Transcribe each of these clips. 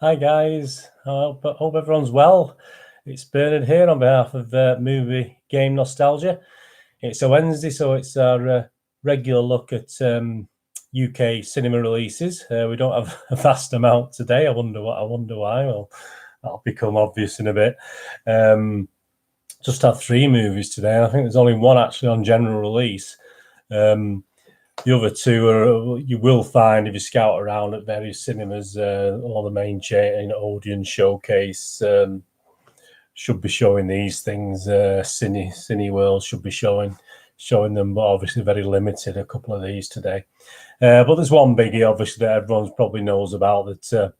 Hi guys, hope everyone's well. It's Bernard here on behalf of Movie Game Nostalgia. It's a Wednesday, so it's our regular look at UK cinema releases. We don't have a vast amount today. I wonder why. Well, that'll become obvious in a bit. Just have 3 movies today. I think there's only one actually on general release. The other 2 are you will find if you scout around at various cinemas. All the main chain, Odeon, Showcase should be showing these things. Cineworld should be showing them, but obviously very limited. A couple of these today, but there's one biggie, obviously, that everyone probably knows about. That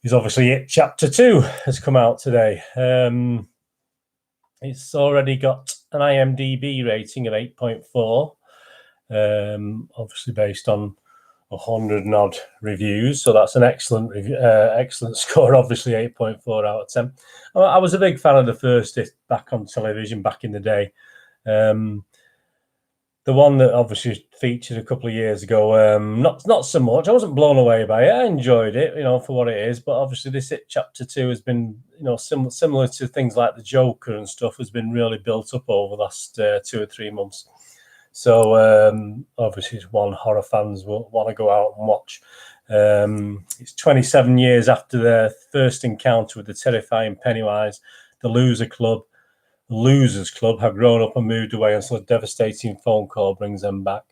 is obviously it. Chapter 2 has come out today. It's already got an IMDb rating of 8.4, obviously based on 100 and odd reviews. So that's an excellent score, obviously 8.4 out of 10. I was a big fan of the first back on television back in the day. The one that obviously featured a couple of years ago, not so much. I wasn't blown away by it. I enjoyed it, for what it is. But obviously, this Chapter 2 has been, similar to things like the Joker and stuff, has been really built up over the last 2 or 3 months. So obviously, it's one horror fans will want to go out and watch. It's 27 years after their first encounter with the terrifying Pennywise. The Losers Club have grown up and moved away until a devastating phone call brings them back.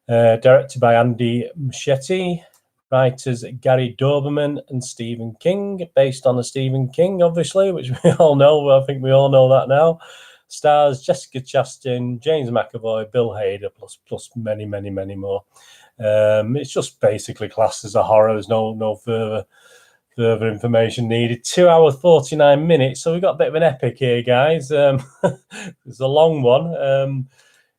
Directed by Andy Muschietti, writers Gary Doberman and Stephen King, based on the Stephen King, obviously, which we all know. I think we all know that now. Stars Jessica Chastain, James McAvoy, Bill Hader, plus many, many, many more. It's just basically classed as a horror. There's no further information needed. 2 hours 49 minutes, so we've got a bit of an epic here, guys. It's a long one.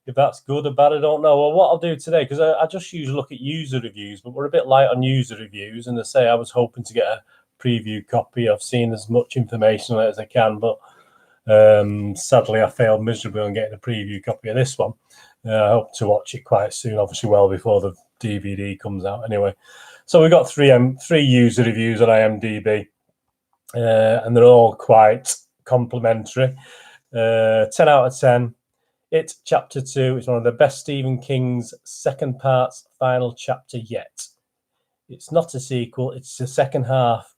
If that's good or bad, I don't know. Well, what I'll do today, because I just usually look at user reviews, but we're a bit light on user reviews, and I say I was hoping to get a preview copy. I've seen as much information on it as I can, but sadly I failed miserably on getting a preview copy of this one. I hope to watch it quite soon, obviously well before the DVD comes out anyway. So we've got three user reviews on IMDb, and they're all quite complimentary. 10 out of 10. It Chapter 2 is one of the best Stephen King's second parts final chapter yet. It's not a sequel, it's the second half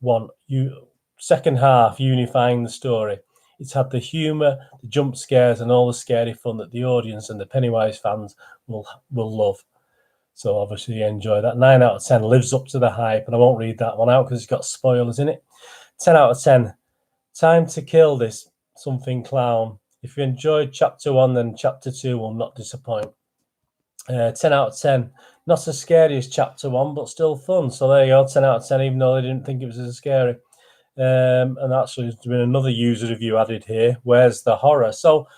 unifying the story. It's had the humour, the jump scares, and all the scary fun that the audience and the Pennywise fans will love. So obviously enjoy that. 9 out of 10 lives up to the hype, and I won't read that one out because it's got spoilers in it. 10 out of 10. Time to kill this something clown. If you enjoyed Chapter 1, then Chapter 2 will not disappoint. 10 out of 10. Not as scary as Chapter 1, but still fun. So there you go, 10 out of 10, even though they didn't think it was as scary. And actually, there's been another user review added here. Where's the horror? So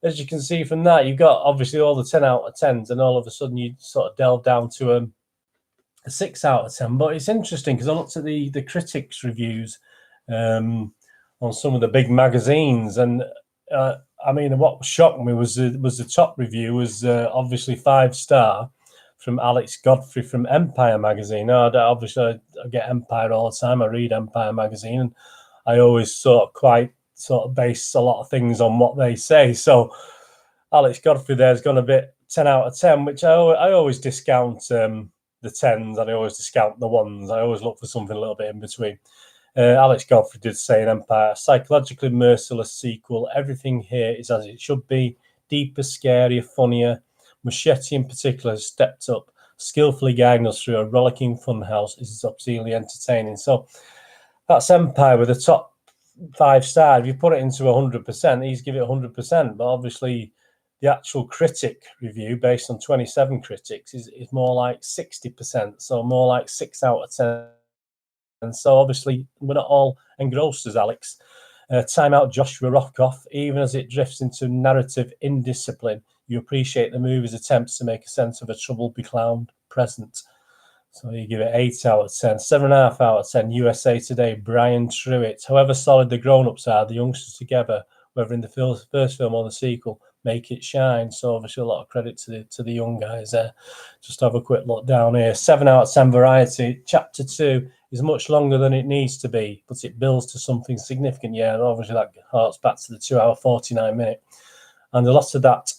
as you can see from that, you've got obviously all the 10 out of 10s, and all of a sudden you sort of delve down to a 6 out of 10. But it's interesting because I looked at the critics' reviews on some of the big magazines, and I mean, what shocked me was the top review was obviously 5-star from Alex Godfrey from Empire magazine. Now, obviously, I get Empire all the time. I read Empire magazine, and I always sort of base a lot of things on what they say. So Alex Godfrey there's gone a bit 10 out of 10, which I always discount the 10s, and I always discount the 1s. I always look for something a little bit in between. Alex Godfrey did say in Empire, psychologically merciless sequel. Everything here is as it should be. Deeper, scarier, funnier. Muschietti in particular has stepped up, skillfully guiding us through a rollicking funhouse. This is obscenely entertaining. So that's Empire with a top 5-star. If you put it into 100%, he's give it 100%. But obviously, the actual critic review, based on 27 critics, is more like 60%. So more like 6 out of 10. And so obviously, we're not all engrossed as Alex. Time out Joshua Rockoff. Even as it drifts into narrative indiscipline, you appreciate the movie's attempts to make a sense of a troubled, beclowned present. So you give it 8 out of 10. 7.5 out of 10. USA Today, Brian Truitt. However solid the grown-ups are, the youngsters together, whether in the first film or the sequel, make it shine. So obviously a lot of credit to the young guys there. Just have a quick look down here. 7 out of 10 variety. Chapter 2 is much longer than it needs to be, but it builds to something significant. Yeah, and obviously that harks back to the 2 hour 49 minute. And a lot of that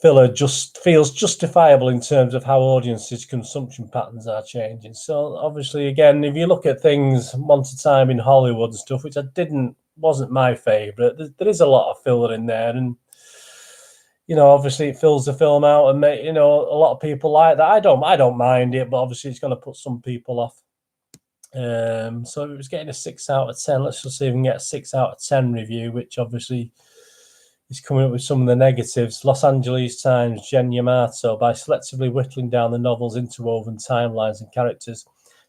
filler just feels justifiable in terms of how audiences' consumption patterns are changing. So obviously, again, if you look at things Once a Time in Hollywood and stuff, which wasn't my favorite, there is a lot of filler in there, and obviously it fills the film out, and a lot of people like that. I don't mind it, but obviously it's going to put some people off. So it was getting a 6 out of 10. Let's just see if we can get a 6 out of 10 review, which obviously is coming up with some of the negatives. Los Angeles Times, Jen Yamato, by selectively whittling down the novel's interwoven timelines and characters,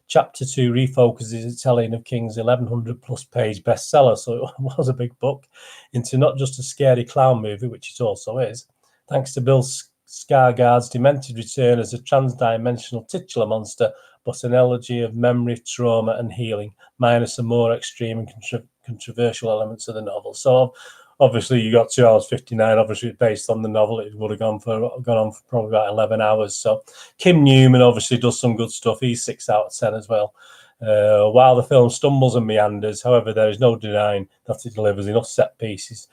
Chapter 2 refocuses its telling of King's 1,100-plus page bestseller, so it was a big book, into not just a scary clown movie, which it also is, thanks to Bill Skarsgård's demented return as a trans-dimensional titular monster, but an elegy of memory, trauma, and healing, minus the more extreme and controversial elements of the novel. So obviously, you got 2 hours 59. Obviously, based on the novel, it would have gone on for probably about 11 hours. So Kim Newman obviously does some good stuff. He's 6 out of 10 as well. While the film stumbles and meanders, however, there is no denying that it delivers enough set pieces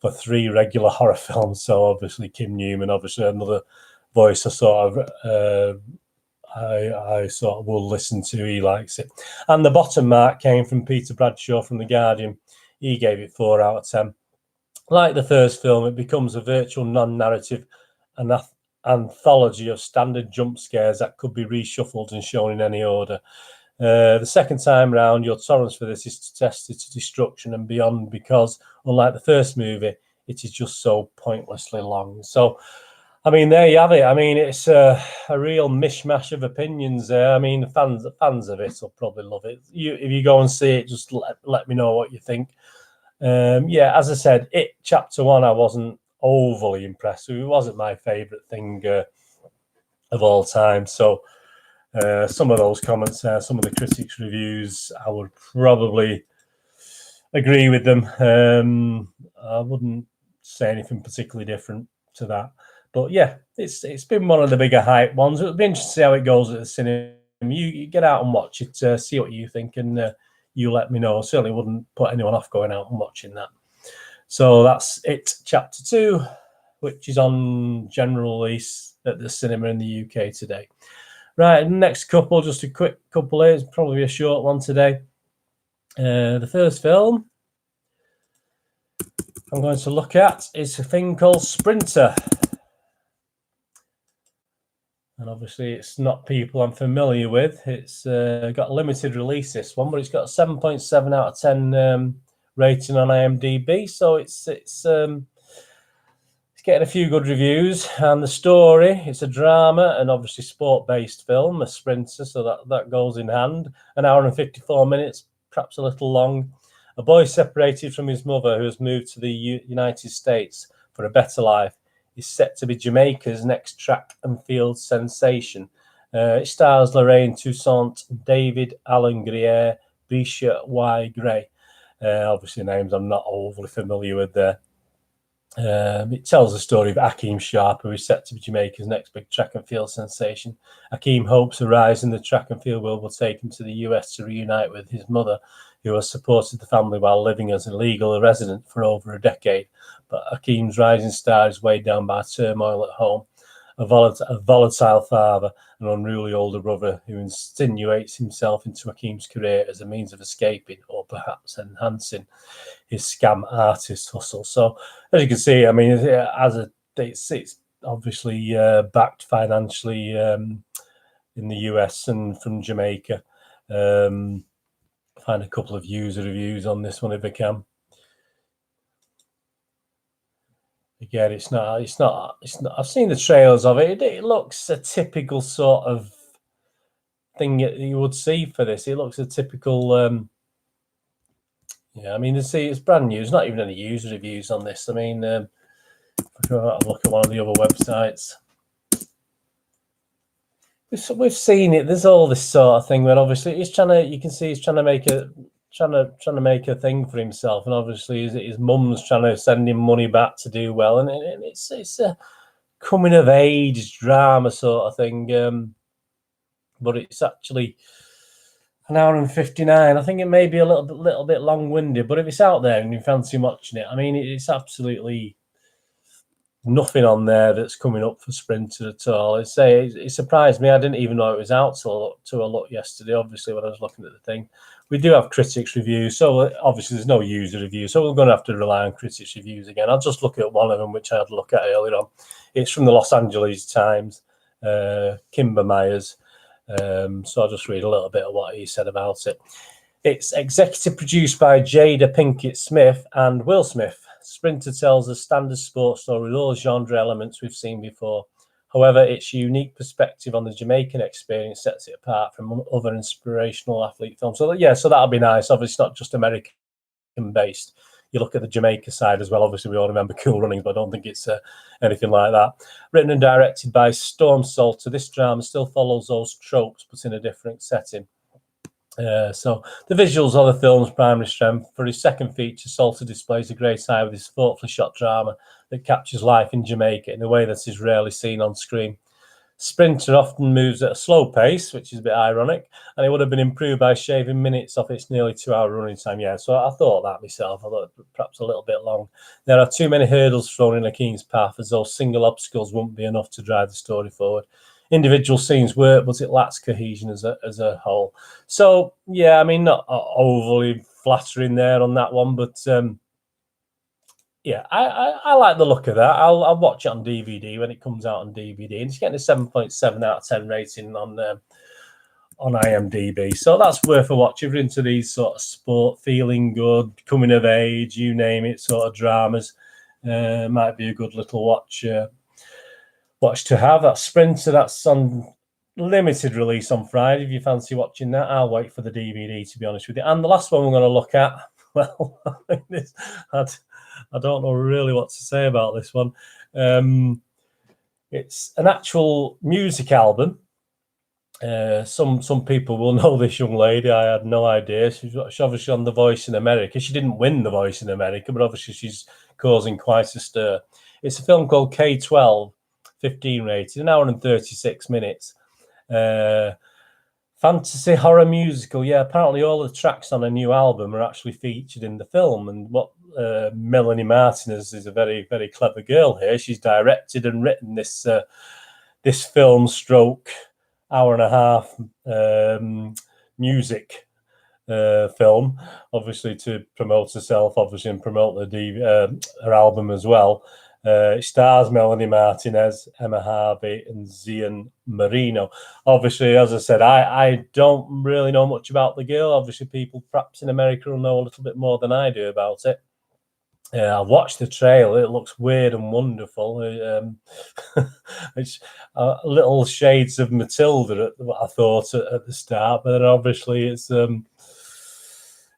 for 3 regular horror films. So obviously, Kim Newman, obviously another voice I sort of will listen to. He likes it. And the bottom mark came from Peter Bradshaw from The Guardian. He gave it 4 out of 10. Like the first film, it becomes a virtual non-narrative anthology of standard jump scares that could be reshuffled and shown in any order. The second time round, your tolerance for this is to test it to destruction and beyond, because unlike the first movie, it is just so pointlessly long. So, I mean, there you have it. I mean, it's a real mishmash of opinions there. I mean, fans of it will probably love it. If you go and see it, just let me know what you think. Yeah, as I said, Chapter 1 I wasn't overly impressed with. It wasn't my favourite thing of all time. So some of those comments there, some of the critics' reviews, I would probably agree with them. I wouldn't say anything particularly different to that. But yeah, it's been one of the bigger hype ones. It'll be interesting to see how it goes at the cinema. You get out and watch it, see what you think, and you let me know. I certainly wouldn't put anyone off going out and watching that. So that's it, Chapter 2, which is on general release at the cinema in the UK today. Right, next couple, just a quick couple here. It's probably a short one today. The first film I'm going to look at is a thing called Sprinter. And obviously, it's not people I'm familiar with. It's got a limited release, this one, but it's got a 7.7 out of 10 rating on IMDb. So it's getting a few good reviews. And the story, it's a drama and obviously sport-based film, a sprinter, so that goes in hand. An hour and 54 minutes, perhaps a little long. A boy separated from his mother who has moved to the United States for a better life is set to be Jamaica's next track and field sensation. It stars Lorraine, Toussaint, David Alan Grier, Bisha Y. Gray. Obviously names I'm not overly familiar with there. It tells the story of Akeem Sharp, who is set to be Jamaica's next big track and field sensation. Akeem hopes a rise in the track and field world will take him to the US to reunite with his mother, who has supported the family while living as a legal resident for over a decade. But Akeem's rising star is weighed down by turmoil at home, a volatile father, an unruly older brother who insinuates himself into Akeem's career as a means of escaping or perhaps enhancing his scam artist hustle. So, as you can see, I mean, it's obviously backed financially in the US and from Jamaica. Find a couple of user reviews on this one if I can. Again, it's not. I've seen the trailers of it. It looks a typical sort of thing you would see for this. It looks a typical. Yeah, I mean, it's brand new. There's not even any user reviews on this. I mean, if I have a look at one of the other websites, we've seen it. There's all this sort of thing where obviously you can see he's trying to make a trying to make a thing for himself, and obviously his mum's trying to send him money back to do well, and it's a coming of age drama sort of thing. But it's actually an hour and 59. I think it may be a little bit long-winded, but if it's out there and you fancy watching it, I mean, it's absolutely nothing on there that's coming up for Sprinter at all. It surprised me. I didn't even know it was out till I looked yesterday, obviously, when I was looking at the thing. We do have critics reviews, so obviously there's no user review, so we're going to have to rely on critics reviews again. I'll just look at one of them, which I had a look at earlier on. It's from the Los Angeles Times, Kimber Myers. So I'll just read a little bit of what he said about it. It's executive produced by Jada Pinkett Smith and Will Smith. Sprinter tells a standard sports story with all genre elements we've seen before. However, its unique perspective on the Jamaican experience sets it apart from other inspirational athlete films. So yeah, so that'll be nice. Obviously, it's not just American based. You look at the Jamaica side as well. Obviously, we all remember Cool Runnings, but I don't think it's anything like that. Written and directed by Storm Salter, this drama still follows those tropes, but in a different setting. So the visuals are the film's primary strength. For his second feature, Salter displays a great eye with his thoughtfully shot drama that captures life in Jamaica in a way that is rarely seen on screen. Sprinter often moves at a slow pace, which is a bit ironic, and it would have been improved by shaving minutes off its nearly 2-hour running time. Yeah, so I thought that myself. I thought perhaps a little bit long. There are too many hurdles thrown in a king's path, as though single obstacles wouldn't be enough to drive the story forward. Individual scenes work, but it lacks cohesion as a whole. So, yeah, I mean, not overly flattering there on that one, but yeah, I like the look of that. I'll watch it on DVD when it comes out on DVD. And it's getting a 7.7 out of 10 rating on IMDb. So that's worth a watch. If you're into these sort of sport, feeling good, coming of age, you name it, sort of dramas, might be a good little watch to have. That's Sprinter. That's on limited release on Friday. If you fancy watching that, I'll wait for the DVD, to be honest with you. And the last one we're going to look at, well, I don't know really what to say about this one. It's an actual music album. Some people will know this young lady. I had no idea. She's obviously on The Voice in America. She didn't win The Voice in America, but obviously she's causing quite a stir. It's a film called K-12, 15 rated, an hour and 36 minutes. Fantasy horror musical. Yeah, apparently all the tracks on a new album are actually featured in the film. And what Melanie Martinez is a very, very clever girl here. She's directed and written this film stroke hour and a half music film, obviously to promote herself, obviously, and promote her album as well. It stars Melanie Martinez, Emma Harvey, and Zian Marino. Obviously, as I said, I don't really know much about the girl. Obviously, people perhaps in America will know a little bit more than I do about it. I've watched the trailer. It looks weird and wonderful. It's little shades of Matilda, I thought at the start, but then obviously it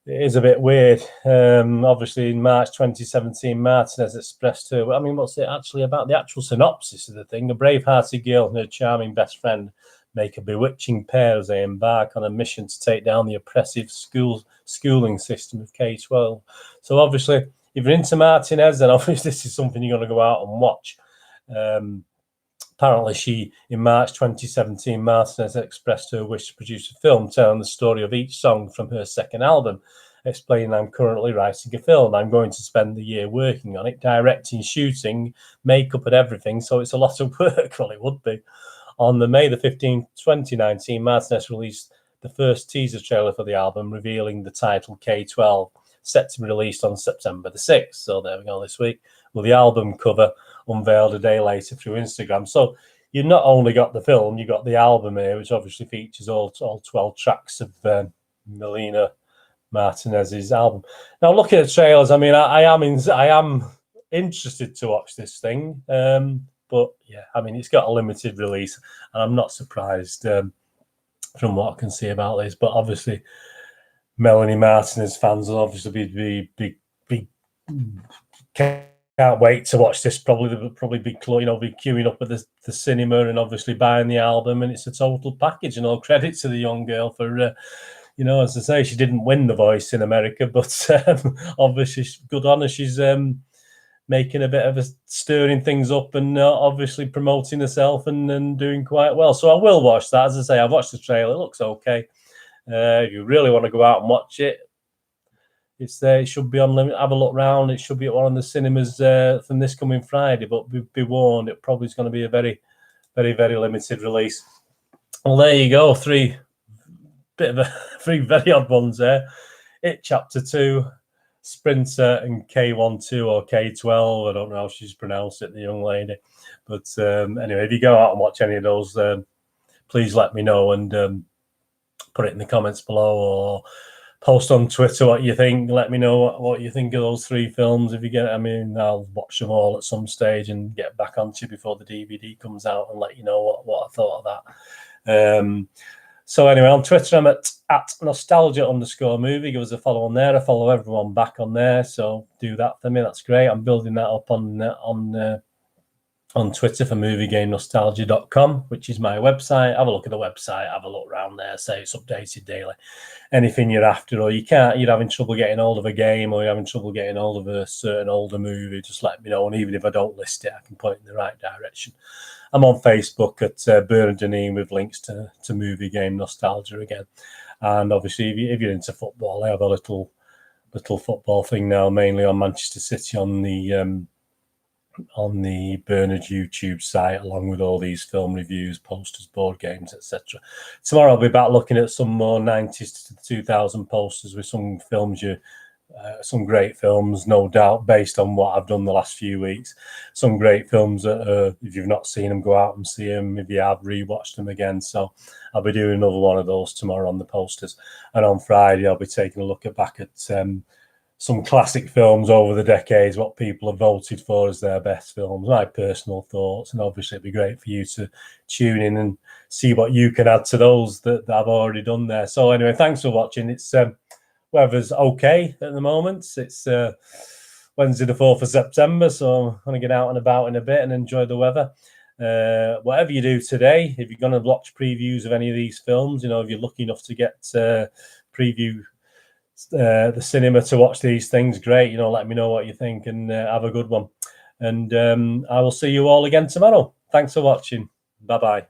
is a bit weird. Obviously, in March 2017, Martinez expressed her. I mean, what's it actually about? The actual synopsis of the thing: a brave-hearted girl and her charming best friend make a bewitching pair as they embark on a mission to take down the oppressive schooling system of K-12. So, obviously, if you're into Martinez, then obviously this is something you're going to go out and watch. Apparently, in March 2017, Martinez expressed her wish to produce a film telling the story of each song from her second album, explaining, "I'm currently writing a film. I'm going to spend the year working on it, directing, shooting, makeup and everything, so it's a lot of work." Well, it would be. On May the 15th, 2019, Martinez released the first teaser trailer for the album, revealing the title K-12, set to be released on September the 6th. So there we go this week. Well, the album cover unveiled a day later through Instagram. So you not only got the film, you got the album here, which obviously features all 12 tracks of Melina Martinez's album. Now, looking at the trailers, I mean, I am interested to watch this thing. But yeah, I mean, it's got a limited release, and I'm not surprised from what I can see about this. But obviously, Melanie Martinez fans will obviously be can't wait to watch this. Probably be queuing up at the cinema and obviously buying the album, and it's a total package. And all credit to the young girl for you know, as I say, she didn't win The Voice in America, but obviously good on her. She's making a bit of a stirring things up and obviously promoting herself and doing quite well. So I will watch that. As I say, I've watched the trailer. It looks okay. If you really want to go out and watch it, it's there. It should be on. Have a look round. It should be at one of the cinemas from this coming Friday. But be warned, it probably is going to be a very, very, very limited release. Well, there you go. Three very odd ones there. It Chapter 2, Sprinter, and K12 or K12. I don't know how she's pronounced it, the young lady. But anyway, if you go out and watch any of those, please let me know and put it in the comments below or post on Twitter what you think. Let me know what you think of those three films. If you get, I mean, I'll watch them all at some stage and get back onto you before the DVD comes out and let you know what I thought of that. So anyway, on Twitter, I'm at nostalgia_movie. Give us a follow on there. I follow everyone back on there, so do that for me. That's great. I'm building that up on Twitter for moviegamenostalgia.com, which is my website. Have a look at the website. Have a look around there. Say it's updated daily. Anything you're after, or you're having trouble getting hold of a game, or you're having trouble getting hold of a certain older movie, just let me know. And even if I don't list it, I can point in the right direction. I'm on Facebook at Bernard Deneen with links to Movie Game Nostalgia again. And obviously, if you're into football, I have a little football thing now, mainly on Manchester City on the Bernard YouTube site, along with all these film reviews, posters, board games, etc. Tomorrow I'll be back looking at some more 90s to 2000 posters with some films some great films, no doubt, based on what I've done the last few weeks. Some great films that, if you've not seen them, go out and see them. If you have, rewatch them again. So I'll be doing another one of those tomorrow on the posters. And on Friday, I'll be taking a look back at some classic films over the decades, what people have voted for as their best films, my personal thoughts. And obviously, it'd be great for you to tune in and see what you can add to those that I've already done there. So anyway, thanks for watching. It's weather's okay at the moment. It's Wednesday the 4th of September, so I'm going to get out and about in a bit and enjoy the weather. Whatever you do today, if you're going to watch previews of any of these films, you know, if you're lucky enough to get preview the cinema to watch these things, great. You know, let me know what you think and have a good one. And I will see you all again tomorrow. Thanks for watching. Bye-bye.